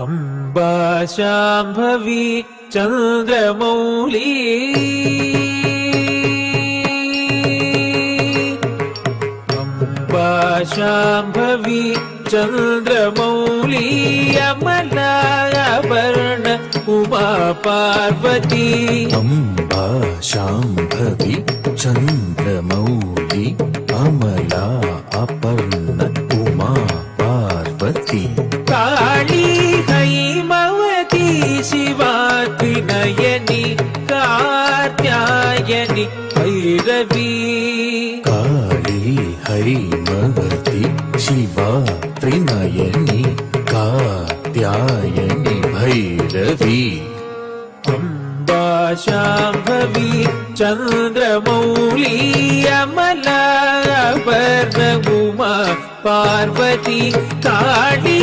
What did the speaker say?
Amba Shambhavi Chandramouli Amba Shambhavi Chandramouli अमलाभरण Uma Parvati Amba Shambhavi Chandramouli Amla Aparna Uma Parvati Kali Haimavati Shiva Trinayani Katyayani Bhairavi Kali Haimavati Shiva Trinayani Katyayani Bhairavi Amba Shambhavi Chandramouli अमलाभरण Uma Parvati Kali